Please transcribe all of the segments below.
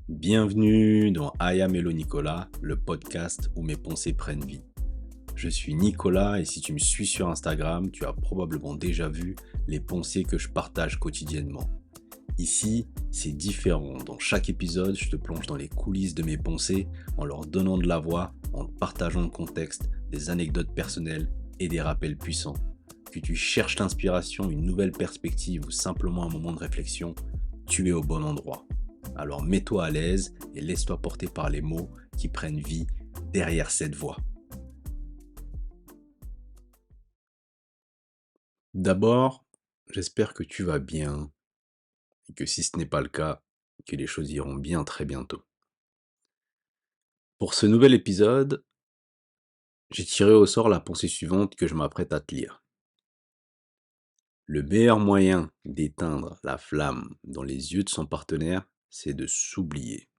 Bienvenue dans I Am Hello Nicolas, le podcast où mes pensées prennent vie. Je suis Nicolas et si tu me suis sur Instagram, tu as probablement déjà vu les pensées que je partage quotidiennement. Ici, c'est différent. Dans chaque épisode, je te plonge dans les coulisses de mes pensées en leur donnant de la voix, en partageant le contexte, des anecdotes personnelles et des rappels puissants. Que tu cherches l'inspiration, une nouvelle perspective ou simplement un moment de réflexion, tu es au bon endroit. Alors mets-toi à l'aise et laisse-toi porter par les mots qui prennent vie derrière cette voix. D'abord, j'espère que tu vas bien et que si ce n'est pas le cas, que les choses iront bien très bientôt. Pour ce nouvel épisode, j'ai tiré au sort la pensée suivante que je m'apprête à te lire. Le meilleur moyen d'éteindre la flamme dans les yeux de son partenaire, c'est de s'oublier.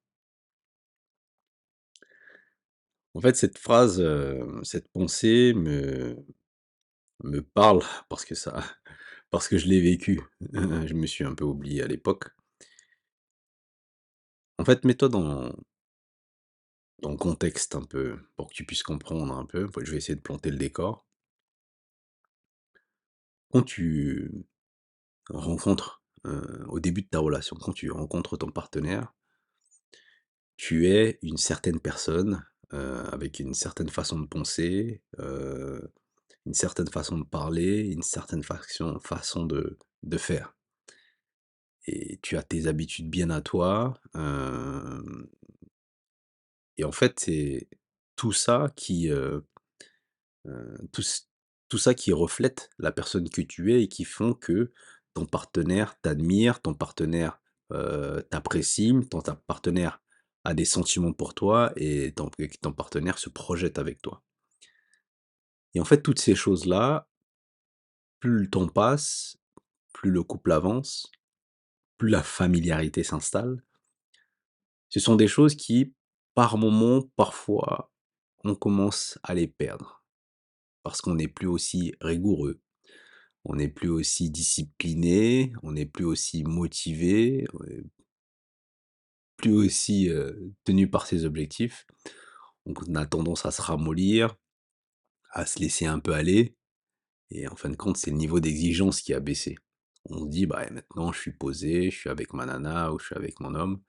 En fait, cette phrase, cette pensée me parle parce que je l'ai vécu. Je me suis un peu oublié à l'époque. En fait, mets-toi dans le contexte un peu, pour que tu puisses comprendre un peu. Je vais essayer de planter le décor. Quand tu rencontres, au début de ta relation, quand tu rencontres ton partenaire, tu es une certaine personne, avec une certaine façon de penser, une certaine façon de parler, une certaine façon de faire. Et tu as tes habitudes bien à toi, et en fait, c'est tout ça tout ç tout ça qui reflète la personne que tu es et qui font que ton partenaire t'admire, ton partenaire, t'apprécie, ton ta partenaire a des sentiments pour toi et ton partenaire se projette avec toi. Et en fait, toutes ces choses-là, plus le temps passe, plus le couple avance, plus la familiarité s'installe. Ce sont des choses qui, par moments, parfois, on commence à les perdre. Parce qu'on n'est plus aussi rigoureux, on n'est plus aussi discipliné, on n'est plus aussi motivé, on est plus aussi, tenu par ses objectifs. Donc on a tendance à se ramollir, à se laisser un peu aller et en fin de compte, c'est le niveau d'exigence qui a baissé. On se dit: «Bah, maintenant je suis posé, je suis avec ma nana ou je suis avec mon homme,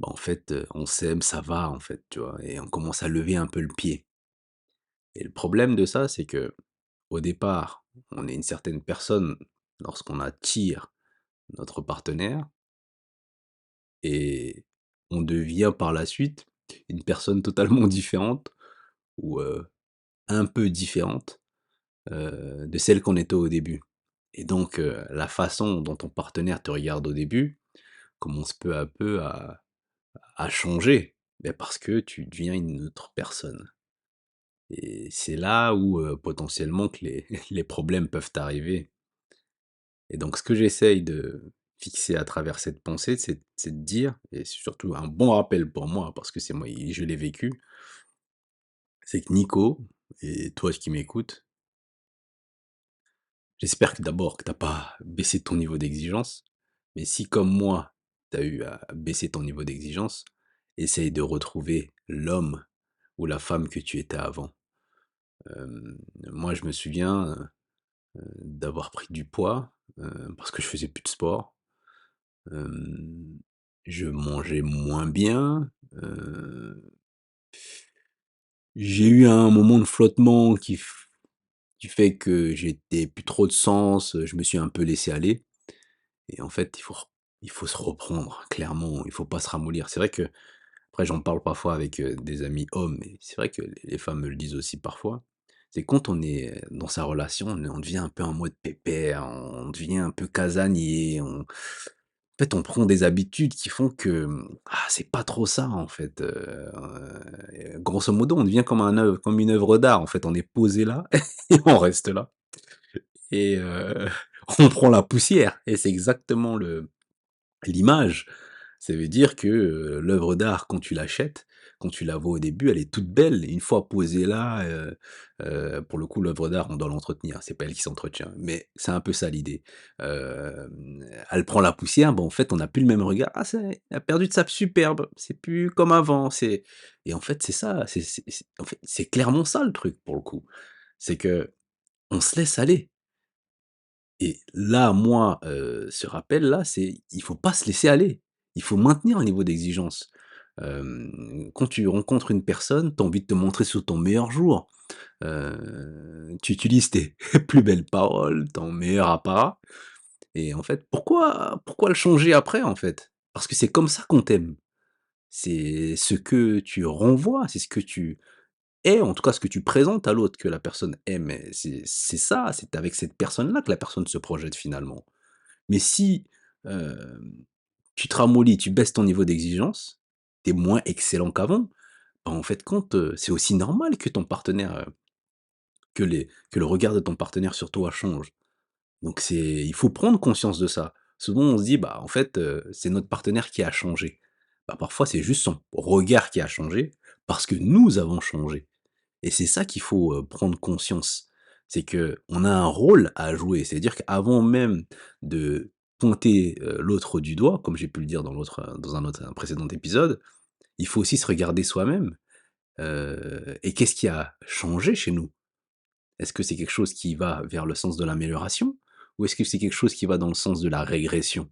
bah, en fait, on s'aime, ça va en fait», tu vois? Et on commence à lever un peu le pied et le problème de ça, c'est que au départ, on est une certaine personne lorsqu'on attire notre partenaire et on devient par la suite une personne totalement différente ou, un peu différente, de celle qu'on était au début. Et donc, la façon dont ton partenaire te regarde au début commence peu à peu à changer, beh, parce que tu deviens une autre personne. Et c'est là où, potentiellement que les les problèmes peuvent arriver. Et donc ce que j'essaye de fixer à travers cette pensée, c'est de dire et c'est surtout un bon rappel pour moi parce que c'est moi et je l'ai vécu, c'est que Nico et toi qui m'écoutes, j'espère que d'abord que tu as pas baissé ton niveau d'exigence, mais si comme moi, tu as eu à baisser ton niveau d'exigence, essaye de retrouver l'homme ou la femme que tu étais avant. Moi je me souviens, d'avoir pris du poids, parce que je faisais plus de sport. Hem, je mangeais moins bien, j'ai eu un moment de flottement qui fait que j'étais plus trop de sens, je me suis un peu laissé aller et en fait, il faut se reprendre, clairement, il faut pas se ramollir. C'est vrai que après j'en parle parfois avec, des amis hommes et c'est vrai que les femmes me le disent aussi parfois. C'est quand on est dans sa relation, on devient un peu en mode pépère, on devient un peu casanier, en fait, on prend des habitudes qui font que, c'est pas trop ça, en fait, grosso modo, on devient comme une œuvre d'art, en fait. On est posé là et on reste là et on prend la poussière et c'est exactement le l'image. Ça veut dire que, l'œuvre d'art, quand tu l'achètes, quand tu la vois au début, elle est toute belle et une fois posée là, pour le coup, l'œuvre d'art, on doit l'entretenir, c'est pas elle qui s'entretient, mais c'est un peu ça l'idée. Elle prend la poussière, bah, en fait, on n'a plus le même regard. «Ah ça elle a perdu de sa superbe, c'est plus comme avant», c'est et en fait, c'est ça, c'est en fait, c'est clairement ça le truc pour le coup. C'est que on se laisse aller. Et là, moi, ce rappel-là, c'est il faut pas se laisser aller. Il faut maintenir un niveau d'exigence. Quand tu rencontres une personne, tu as envie de te montrer sous ton meilleur jour. Tu utilises tes plus belles paroles, ton meilleur apparat et en fait, pourquoi le changer après, en fait? Parce que c'est comme ça qu'on t'aime. C'est ce que tu renvoies, c'est ce que tu es, en tout cas ce que tu présentes à l'autre que la personne aime et c'est ça, c'est avec cette personne-là que la personne se projette finalement. Mais si, hem, tu te ramollis, tu baisses ton niveau d'exigence, tu es moins excellent qu'avant, bah, en fait compte, c'est aussi normal que ton partenaire, que le regard de ton partenaire sur toi change. Donc il faut prendre conscience de ça. Souvent on se dit: «Bah, en fait, c'est notre partenaire qui a changé». Bah, parfois c'est juste son regard qui a changé, parce que nous avons changé. Et c'est ça qu'il faut, prendre conscience. C'est que on a un rôle à jouer. C'est-à-dire qu'avant même de pointer, l'autre du doigt, comme j'ai pu le dire dans un précédent épisode, il faut aussi se regarder soi-même, et qu'est-ce qui a changé chez nous? Est-ce que c'est quelque chose qui va vers le sens de l'amélioration? Ou est-ce que c'est quelque chose qui va dans le sens de la régression?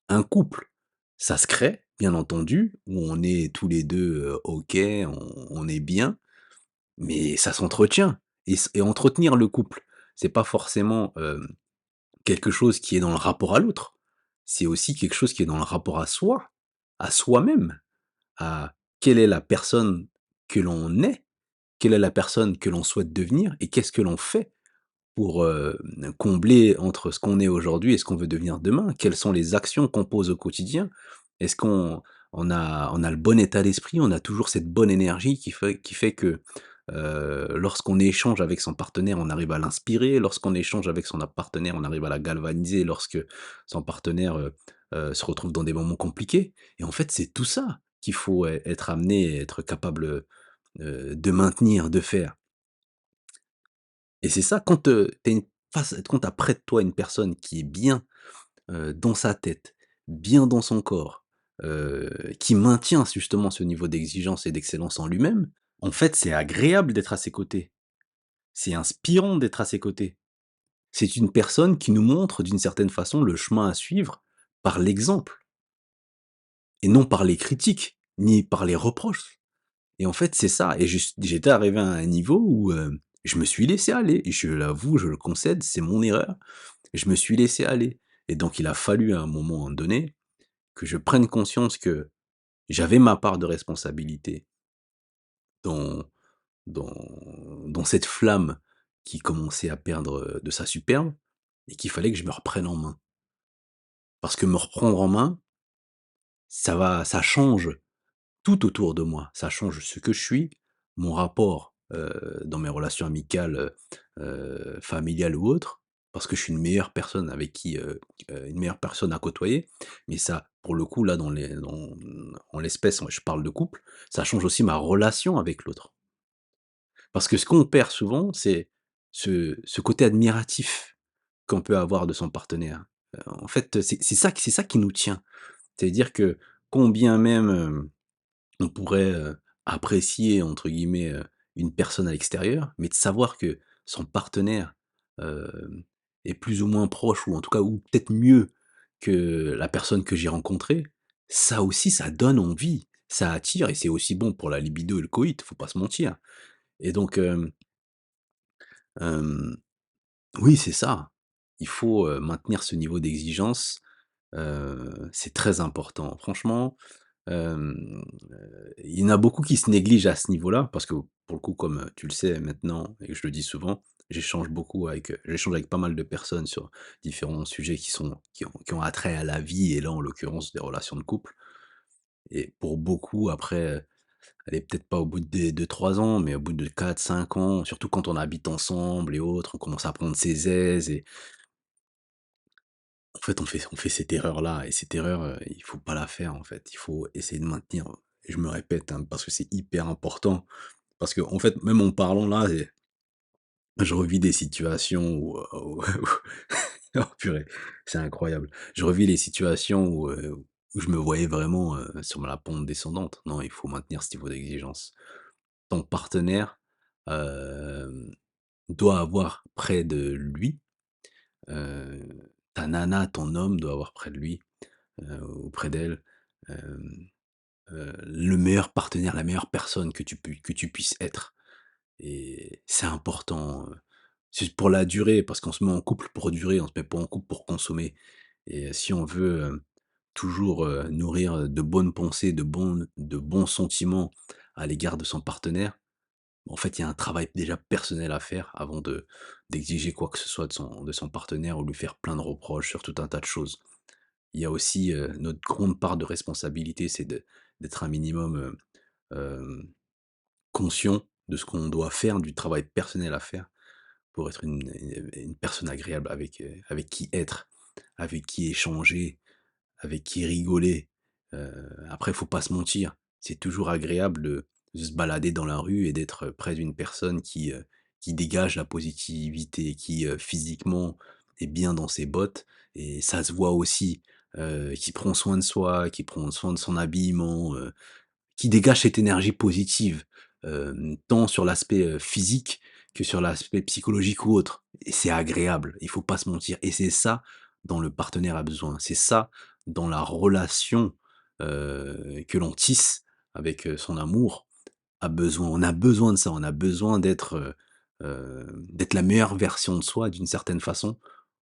Un couple, ça se crée, bien entendu, où on est tous les 2 OK, on est bien. Mais ça s'entretient et entretenir le couple, c'est pas forcément, quelque chose qui est dans le rapport à l'autre. C'est aussi quelque chose qui est dans le rapport à soi, à soi-même, à quelle est la personne que l'on est, quelle est la personne que l'on souhaite devenir et qu'est-ce que l'on fait pour, combler entre ce qu'on est aujourd'hui et ce qu'on veut devenir demain? Quelles sont les actions qu'on pose au quotidien? Est-ce qu'on a le bon état d'esprit? On a toujours cette bonne énergie qui fait que, lorsqu'on échange avec son partenaire, on arrive à l'inspirer, lorsqu'on échange avec son partenaire, on arrive à la galvaniser, lorsque son partenaire, se retrouve dans des moments compliqués et en fait, c'est tout ça qu'il faut être amené, être capable, de maintenir, de faire. Et c'est ça quand, quand tu as près de toi une personne qui est bien, dans sa tête, bien dans son corps, qui maintient justement ce niveau d'exigence et d'excellence en lui-même, en fait, c'est agréable d'être à ses côtés. C'est inspirant d'être à ses côtés. C'est une personne qui nous montre d'une certaine façon le chemin à suivre par l'exemple et non par les critiques, ni par les reproches. Et en fait, c'est ça et j'étais arrivé à un niveau où, je me suis laissé aller et je l'avoue, je le concède, c'est mon erreur. Je me suis laissé aller et donc il a fallu à un moment donné que je prenne conscience que j'avais ma part de responsabilité dans dans dans cette flamme qui commençait à perdre, de sa superbe et qu'il fallait que je me reprenne en main. Parce que me reprendre en main, ça change tout autour de moi. Ça change ce que je suis, mon rapport, dans mes relations amicales, familiales ou autres, parce que je suis une meilleure personne avec qui, une meilleure personne à côtoyer. Mais ça, pour le coup, là, en l'espèce, je parle de couple, ça change aussi ma relation avec l'autre. Parce que ce qu'on perd souvent, c'est ce côté admiratif qu'on peut avoir de son partenaire. En fait, c'est ça qui nous tient. C'est-à-dire que combien même, on pourrait, «apprécier» entre guillemets, une personne à l'extérieur, mais de savoir que son partenaire, hem, est plus ou moins proche ou en tout cas ou peut-être mieux que la personne que j'ai rencontrée, ça aussi ça donne envie, ça attire et c'est aussi bon pour la libido et le coït, faut pas se mentir et donc hem, oui c'est ça. Il faut, maintenir ce niveau d'exigence, c'est très important. Franchement, il y en a beaucoup qui se négligent à ce niveau-là parce que pour le coup, comme, tu le sais maintenant et que je le dis souvent, j'échange avec pas mal de personnes sur différents sujets qui ont attrait à la vie et là, en l'occurrence, des relations de couple et pour beaucoup après, allez peut-être pas au bout des 2-3 ans, mais au bout de 4-5 ans, surtout quand on habite ensemble et autres, on commence à prendre ses aises et en fait, on fait cette erreur-là et cette erreur, il faut pas la faire, en fait. Il faut essayer de maintenir, je me répète, hein, parce que c'est hyper important. Parce qu'en fait, même en parlant là, je revis des situations oh purée, c'est incroyable. Je revis les situations où je me voyais vraiment, sur la pente descendante. Non, il faut maintenir ce niveau d'exigence. Ton partenaire, hem, doit avoir près de lui, heu, ta nana, ton homme doit avoir près de lui, ou près d'elle, hem, le meilleur partenaire, la meilleure personne que tu puisses être. Et c'est important, c'est pour la durée, parce qu'on se met en couple pour durer, on se met pas en couple pour consommer. Et si on veut, toujours, nourrir de bonnes pensées, de bons sentiments à l'égard de son partenaire, en fait, il y a un travail déjà personnel à faire avant d'exiger quoi que ce soit de son partenaire ou lui faire plein de reproches sur tout un tas de choses. Il y a aussi, notre grande part de responsabilité, c'est d'être un minimum, hem, conscient de ce qu'on doit faire, du travail personnel à faire pour être une personne agréable avec qui être, avec qui échanger, avec qui rigoler. Après, faut pas se mentir, c'est toujours agréable de se balader dans la rue et d'être près d'une personne qui dégage la positivité, qui, physiquement est bien dans ses bottes, et ça se voit aussi, qui prend soin de soi, qui prend soin de son habillement, qui dégage cette énergie positive, tant sur l'aspect, physique que sur l'aspect psychologique ou autre, et c'est agréable, il faut pas se mentir, et c'est ça dont le partenaire a besoin. C'est ça dans la relation, que l'on tisse avec, son amour a besoin. On a besoin de ça, on a besoin d'être la meilleure version de soi d'une certaine façon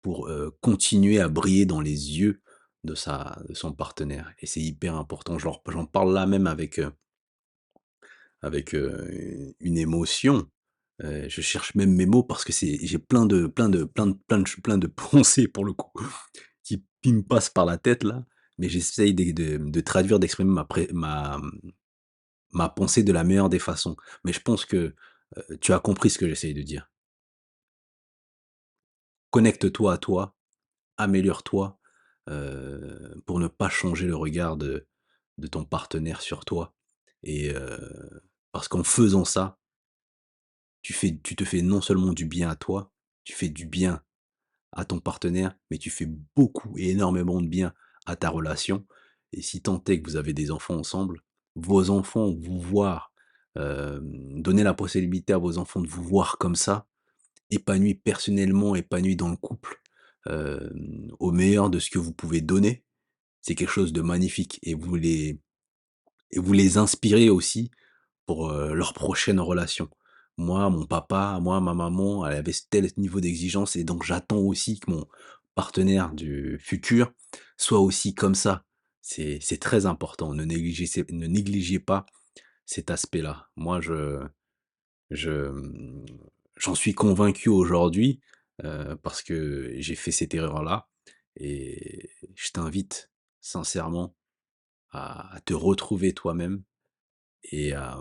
pour, continuer à briller dans les yeux de son partenaire, et c'est hyper important. J'en parle là même avec, une émotion, je cherche même mes mots parce que j'ai plein de pensées pour le coup qui me passent par la tête là, mais j'essaye de traduire, d'exprimer ma pensée de la meilleure des façons. Mais je pense que, tu as compris ce que j'essaye de dire. Connecte-toi à toi, améliore-toi, pour ne pas changer le regard de ton partenaire sur toi, et parce qu'en faisant ça, tu te fais non seulement du bien à toi, tu fais du bien à ton partenaire, mais tu fais beaucoup et énormément de bien à ta relation. Et si tant est que vous avez des enfants ensemble, vos enfants vous voir, donner la possibilité à vos enfants de vous voir comme ça, épanoui personnellement, épanoui dans le couple, au meilleur de ce que vous pouvez donner, c'est quelque chose de magnifique, et vous les inspirez aussi pour, leurs prochaines relations. Moi, mon papa, moi, ma maman, elle avait ce tel niveau d'exigence, et donc j'attends aussi que mon partenaire du futur soit aussi comme ça. C'est très important, ne négligez pas cet aspect-là. Moi, j'en suis convaincu aujourd'hui, parce que j'ai fait cette erreur-là, et je t'invite sincèrement à te retrouver toi-même et à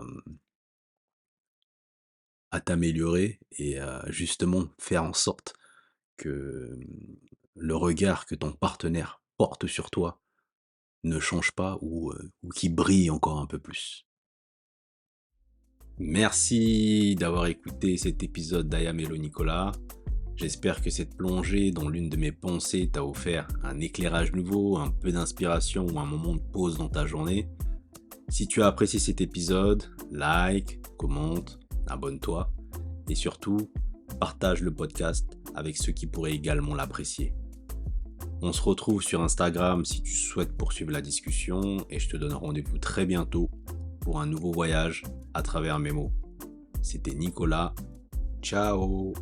t'améliorer, et à justement faire en sorte que, le regard que ton partenaire porte sur toi ne change pas, ou qu'il brille encore un peu plus. Merci d'avoir écouté cet épisode d'Aya Mello Nicolas. J'espère que cette plongée dans l'une de mes pensées t'a offert un éclairage nouveau, un peu d'inspiration ou un moment de pause dans ta journée. Si tu as apprécié cet épisode, like, commente, abonne-toi, et surtout, partage le podcast avec ceux qui pourraient également l'apprécier. On se retrouve sur Instagram si tu souhaites poursuivre la discussion, et je te donne rendez-vous très bientôt pour un nouveau voyage à travers mes mots. C'était Nicolas. Ciao!